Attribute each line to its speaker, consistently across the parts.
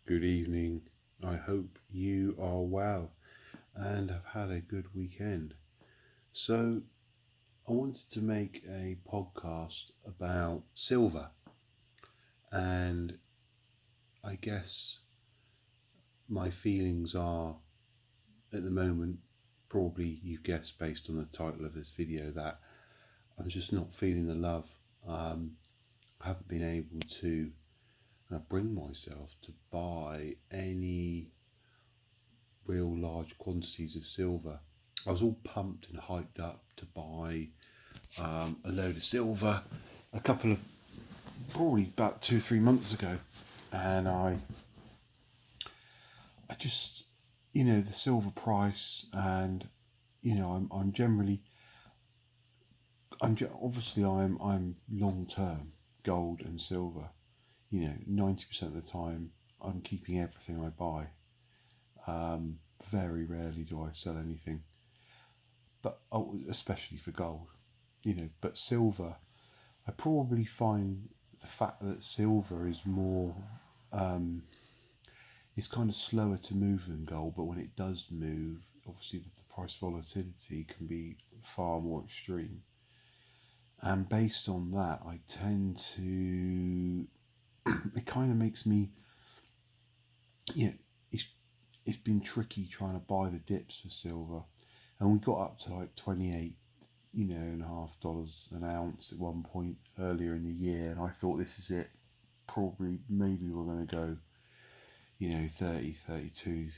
Speaker 1: Good evening. I hope you are well and have had a good weekend. So, I wanted to make a podcast about silver, and I guess my feelings are at the moment, probably you've guessed based on the title of this video, that I'm just not feeling the love. I haven't been able to bring myself to buy any real large quantities of silver. I was all pumped and hyped up to buy a load of silver a couple of probably about 2 3 months ago, and I just the silver price, and I'm generally obviously I'm long term gold and silver. 90% of the time I'm keeping everything I buy. Very rarely do I sell anything, but especially for gold. But silver, I probably find the fact that silver is more, it's kind of slower to move than gold, but when it does move, obviously the price volatility can be far more extreme. And based on that, I tend to, it kind of makes me, you know, it's, it's been tricky trying to buy the dips for silver. And we got up to like 28 and a half dollars an ounce at one point earlier in the year, and I thought, this is it. Probably, maybe we're going to go, 30, 32,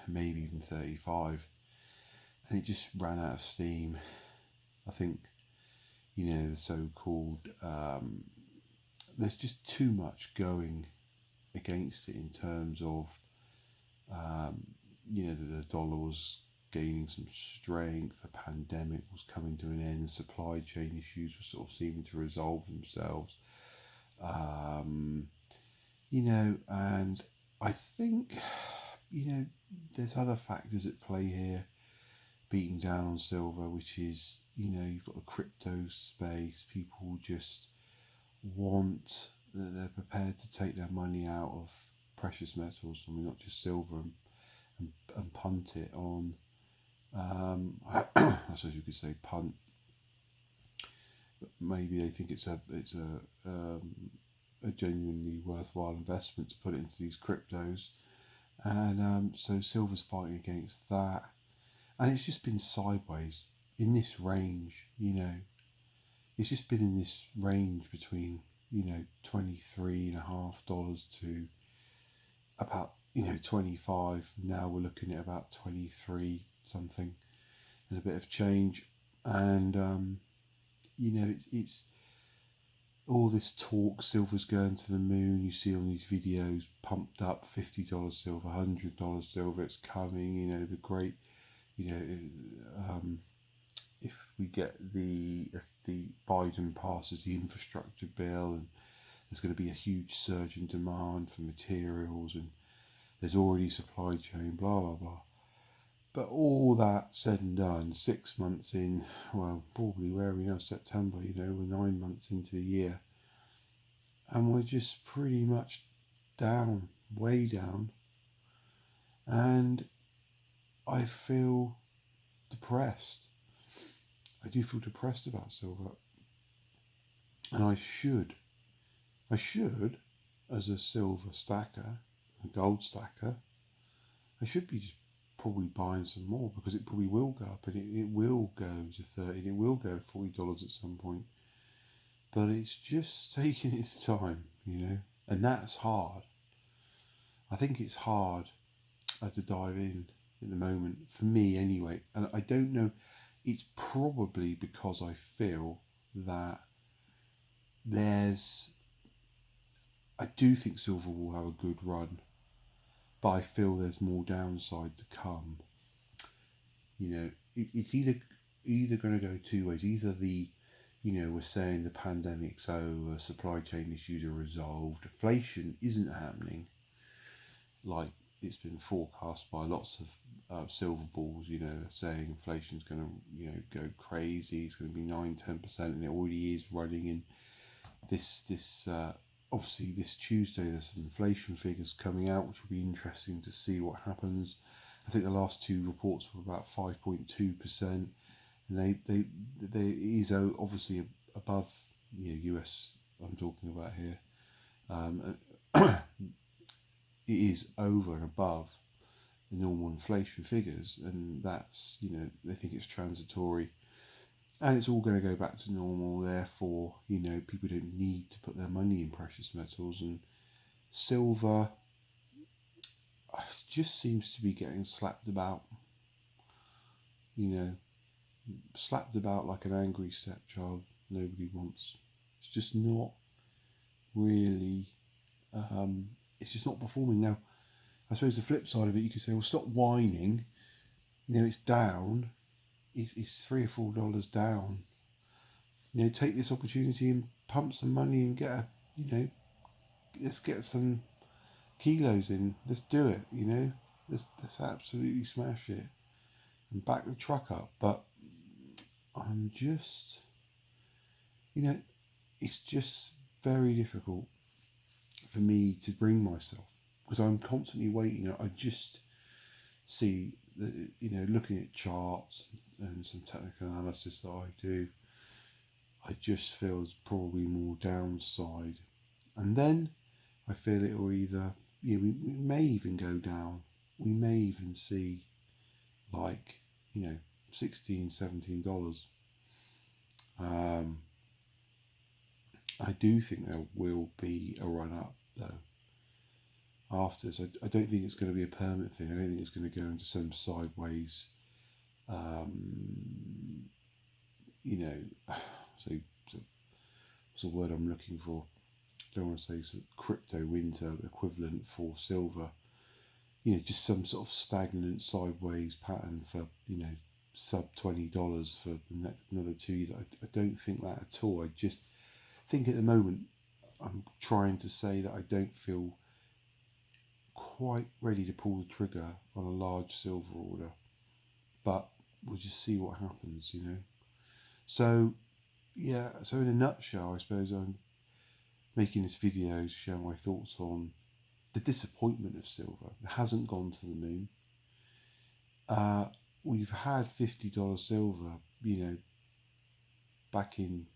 Speaker 1: maybe even 35, and it just ran out of steam. I think, the so-called, there's just too much going against it in terms of, the dollar was gaining some strength, the pandemic was coming to an end, supply chain issues were sort of seeming to resolve themselves. And I think, there's other factors at play here beating down on silver, which is, you've got the crypto space. People just they're prepared to take their money out of precious metals, not just silver, and punt it on, I suppose you could say punt. Maybe they think it's a genuinely worthwhile investment to put it into these cryptos, and so silver's fighting against that, and it's just been sideways in this range. It's just been in this range between $23.50 to about 25. Now we're looking at about 23 something and a bit of change, and it's all this talk, silver's going to the moon. You see on these videos, pumped up $50 silver, $100 silver, it's coming. The great, if we get if the Biden passes the infrastructure bill, and there's going to be a huge surge in demand for materials, and there's already supply chain, blah blah blah. But all that said and done, 6 months in, well, probably where are we now? September. We're 9 months into the year, and we're just pretty much down, way down, and I feel depressed. I do feel depressed about silver, and I should, as a silver stacker, a gold stacker, I should be just probably buying some more, because it probably will go up, and it will go to 30, and it will go $40 at some point. But it's just taking its time, and that's hard. I think it's hard to dive in at the moment, for me anyway. And I don't know, it's probably because I feel that I do think silver will have a good run, but I feel there's more downside to come. It's either going to go two ways. Either we're saying the pandemic's over, supply chain issues are resolved, inflation isn't happening like it's been forecast by lots of silver bulls. They're saying inflation's going to go crazy. It's going to be 9-10%, and it already is running in this obviously this Tuesday there's some inflation figures coming out, which will be interesting to see what happens. I think the last two reports were about 5.2%, and they is obviously above, US. I'm talking about here. It is over and above the normal inflation figures, and that's, they think it's transitory, and it's all going to go back to normal. Therefore, people don't need to put their money in precious metals, and silver just seems to be getting slapped about, slapped about like an angry stepchild nobody wants. It's just not really, it's just not performing. Now, I suppose the flip side of it, you could say, well, stop whining. It's down. It's $3 or $4 down. Take this opportunity and pump some money and get let's get some kilos in. Let's do it. Let's absolutely smash it and back the truck up. But I'm just, it's just very difficult for me to bring myself, because I'm constantly waiting. I just see that, looking at charts and some technical analysis that I do, I just feel it's probably more downside. And then I feel it will either, we may even go down. We may even see like, $16, $17. I do think there will be a run up though after. So I don't think it's going to be a permanent thing. I don't think it's going to go into some sideways, so what's the word I'm looking for? I don't want to say crypto winter equivalent for silver. Just some sort of stagnant sideways pattern for, sub $20 for the next another 2 years. I don't think that at all. I just think at the moment I'm trying to say that I don't feel quite ready to pull the trigger on a large silver order, but we'll just see what happens. So yeah, so in a nutshell, I suppose I'm making this video to share my thoughts on the disappointment of silver. It hasn't gone to the moon. We've had $50 silver, back in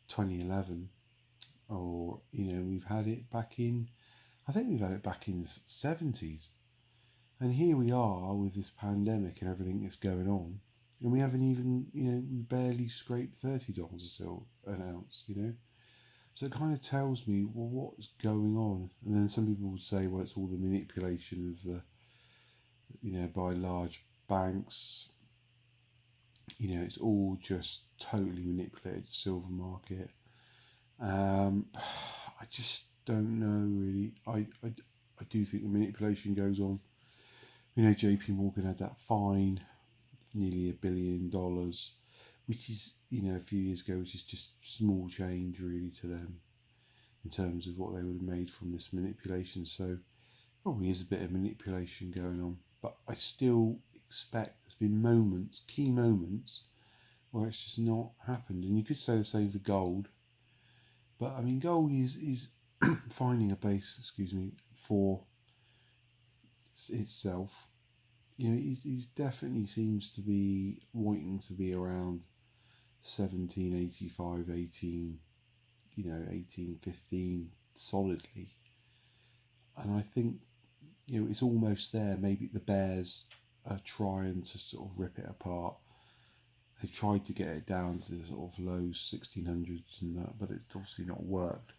Speaker 1: 2011, or we've had it back in, I think we've had it back in the 70s, and here we are with this pandemic and everything that's going on, and we haven't even, we barely scraped $30 a silver an ounce, So it kind of tells me, well, what's going on? And then some people would say, well, it's all the manipulation of the, by large banks. It's all just totally manipulated the silver market. I just don't know really. I do think the manipulation goes on. JP Morgan had that fine, nearly $1 billion, which is, a few years ago, which is just small change really to them in terms of what they would have made from this manipulation. So probably is a bit of manipulation going on, but I still expect there's been moments, key moments, where it's just not happened. And you could say the same for gold, but I mean, gold is finding a base, for itself. He's definitely seems to be wanting to be around 1785, 1815 solidly. And I think, it's almost there. Maybe the bears are trying to sort of rip it apart. They've tried to get it down to the sort of low 1600s and that, but it's obviously not worked.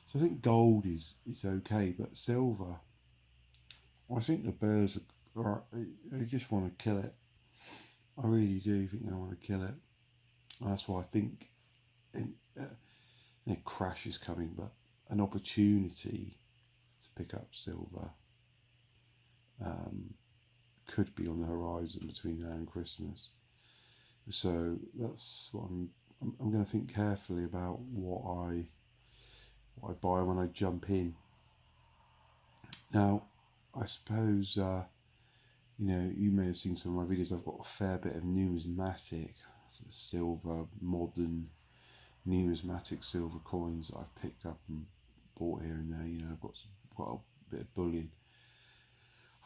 Speaker 1: So I think gold is okay, but silver, I think the bears they just want to kill it. I really do think they want to kill it. And that's why I think a crash is coming, but an opportunity to pick up silver could be on the horizon between now and Christmas. So that's what I'm going to think carefully about what I buy when I jump in. Now, I suppose you may have seen some of my videos. I've got a fair bit of numismatic, silver, modern numismatic silver coins that I've picked up and bought here and there. You know, I've got quite a bit of bullion.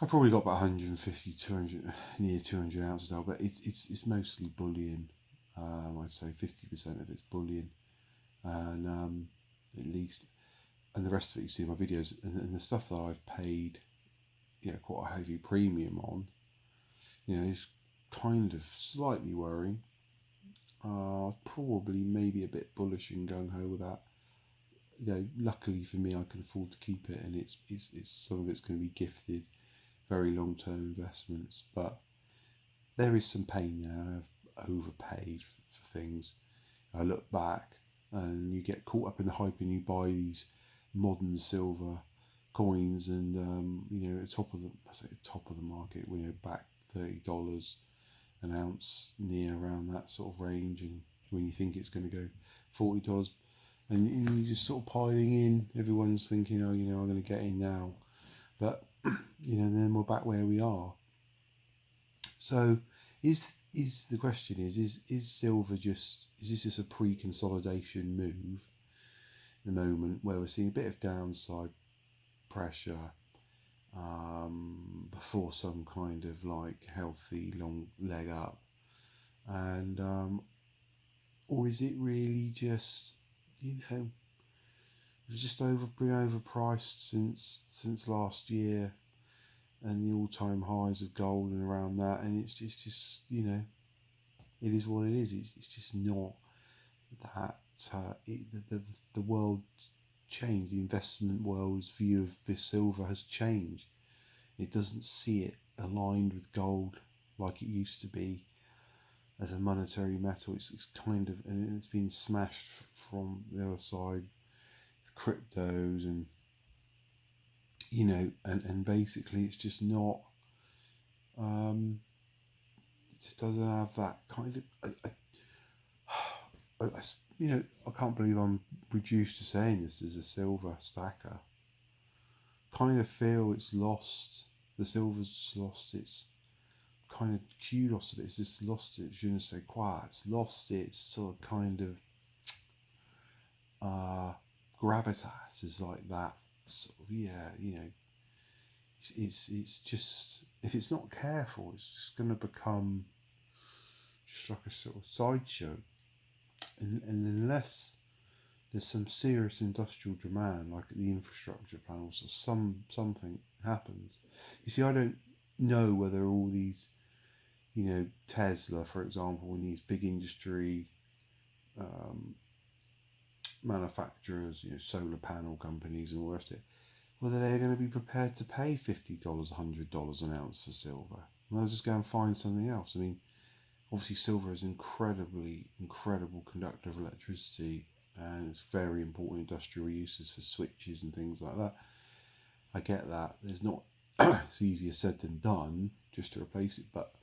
Speaker 1: I probably got about 150, 200, near 200 ounces now, but it's mostly bullion. I'd say 50% of it's bullion, and at least, and the rest of it you see in my videos, and the stuff that I've paid, you know, quite a heavy premium on, you know, is kind of slightly worrying. Probably maybe a bit bullish and gung ho with that. You know, luckily for me, I can afford to keep it, and it's some of it's going to be gifted, very long term investments. But there is some pain there. I've overpaid for things. I look back, and you get caught up in the hype, and you buy these modern silver coins, and you know, top of the market, you know, back $30 an ounce, near around that sort of range, and when you think it's going to go $40, and you're just sort of piling in. Everyone's thinking, oh, you know, I'm going to get in now, but you know, then we're back where we are. So, is the question is silver is this just a pre-consolidation move at the moment where we're seeing a bit of downside pressure before some kind of like healthy long leg up, and or is it really just, you know, it's just been overpriced since last year, and the all-time highs of gold and around that, and it's just you know, it is what it is. It's just not that the world changed. The investment world's view of this silver has changed. It doesn't see it aligned with gold like it used to be as a monetary metal. It's kind of, and it's been smashed from the other side, cryptos, and you know, and basically it's just not. It just doesn't have that kind of. You know, I can't believe I'm reduced to saying this as a silver stacker. Kind of feel it's lost. The silver's just lost its kind of kudos of it. It's just lost its je ne sais quoi. It's lost its sort of kind of gravitas. Is like that sort of, yeah, you know. It's just, if it's not careful, it's just going to become just like a sort of sideshow. And unless there's some serious industrial demand, like the infrastructure panels, or something happens. You see, I don't know whether all these, you know, Tesla, for example, and these big industry manufacturers, you know, solar panel companies and all the rest of it, whether they're going to be prepared to pay $50, $100 an ounce for silver. And they'll just go and find something else. I mean, obviously silver is incredible conductor of electricity, and it's very important industrial uses for switches and things like that. I get that. There's not, it's easier said than done just to replace it, but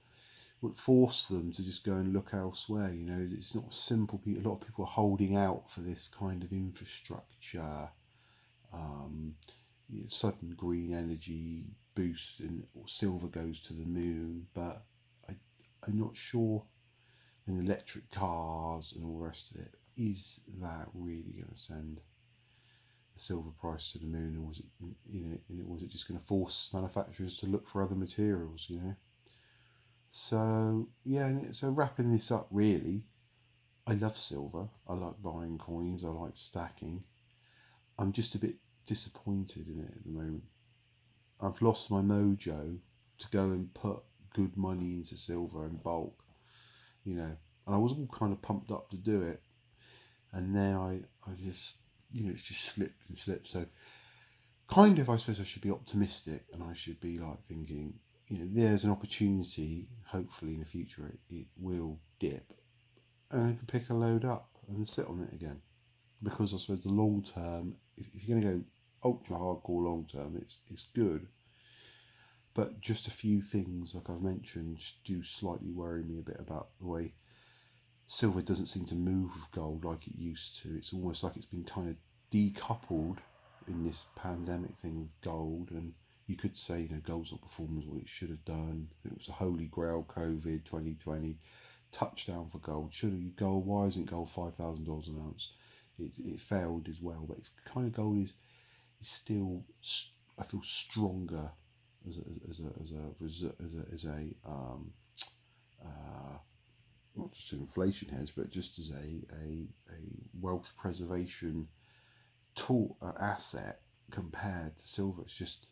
Speaker 1: would force them to just go and look elsewhere. You know, it's not simple. A lot of people are holding out for this kind of infrastructure, sudden green energy boost, and silver goes to the moon, but I'm not sure. And electric cars and all the rest of it, is that really going to send the silver price to the moon, or was it, you know, and was it just going to force manufacturers to look for other materials, you know? So yeah, so wrapping this up, really, I love silver. I like buying coins. I like stacking. I'm just a bit disappointed in it at the moment. I've lost my mojo to go and put good money into silver in bulk, you know, and I was all kind of pumped up to do it, and then I just, you know, it's just slipped and slipped. So kind of, I suppose I should be optimistic, and I should be like thinking, you know, there's an opportunity, hopefully in the future it will dip, and I can pick a load up and sit on it again, because I suppose the long term, if you're going to go ultra hardcore long term, it's good. But just a few things, like I've mentioned, do slightly worry me a bit about the way silver doesn't seem to move with gold like it used to. It's almost like it's been kind of decoupled in this pandemic thing with gold, and you could say, you know, gold's not performing what it should have done. It was a holy grail, COVID 2020, touchdown for gold. Why isn't gold $5,000 an ounce? It failed as well, but it's kind of gold is is still, I feel, stronger as a not just an inflation hedge, but just as a wealth preservation tool, asset compared to silver. It's just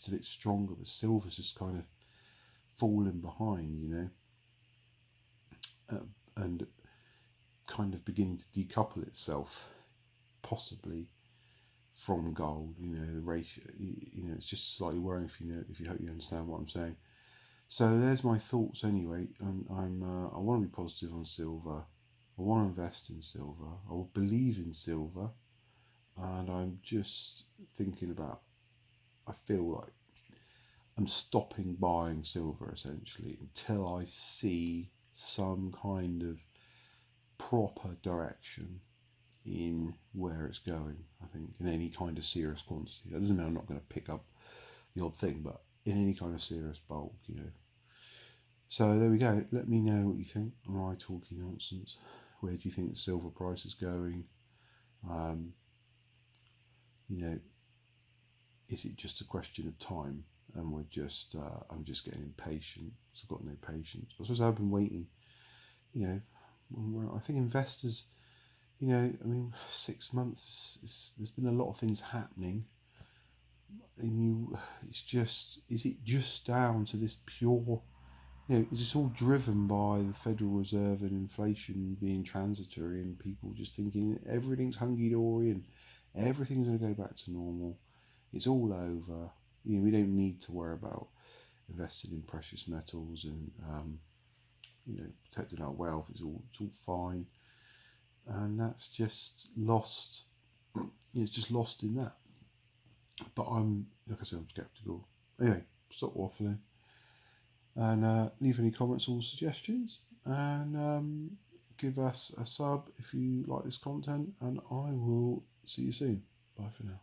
Speaker 1: a bit stronger, but silver's just kind of falling behind, and kind of beginning to decouple itself, possibly, from gold. The ratio. It's just slightly worrying if you hope you understand what I'm saying. So there's my thoughts anyway. I want to be positive on silver. I want to invest in silver. I will believe in silver, and I'm just thinking about. I feel like I'm stopping buying silver essentially until I see some kind of proper direction in where it's going. I think in any kind of serious quantity. That doesn't mean I'm not going to pick up the odd thing, but in any kind of serious bulk. So there we go. Let me know what you think. Am I talking nonsense? Where do you think the silver price is going? Is it just a question of time? And I'm just getting impatient. I've got no patience. I suppose I've been waiting. I think investors, 6 months. There's been a lot of things happening, and is it just down to this pure? Is this all driven by the Federal Reserve and inflation being transitory and people just thinking everything's hunky-dory and everything's going to go back to normal? It's all over. We don't need to worry about investing in precious metals and protecting our wealth. It's all fine, and that's just lost. It's just lost in that. But I'm skeptical. Anyway, stop waffling. And leave any comments or suggestions, and give us a sub if you like this content, and I will see you soon. Bye for now.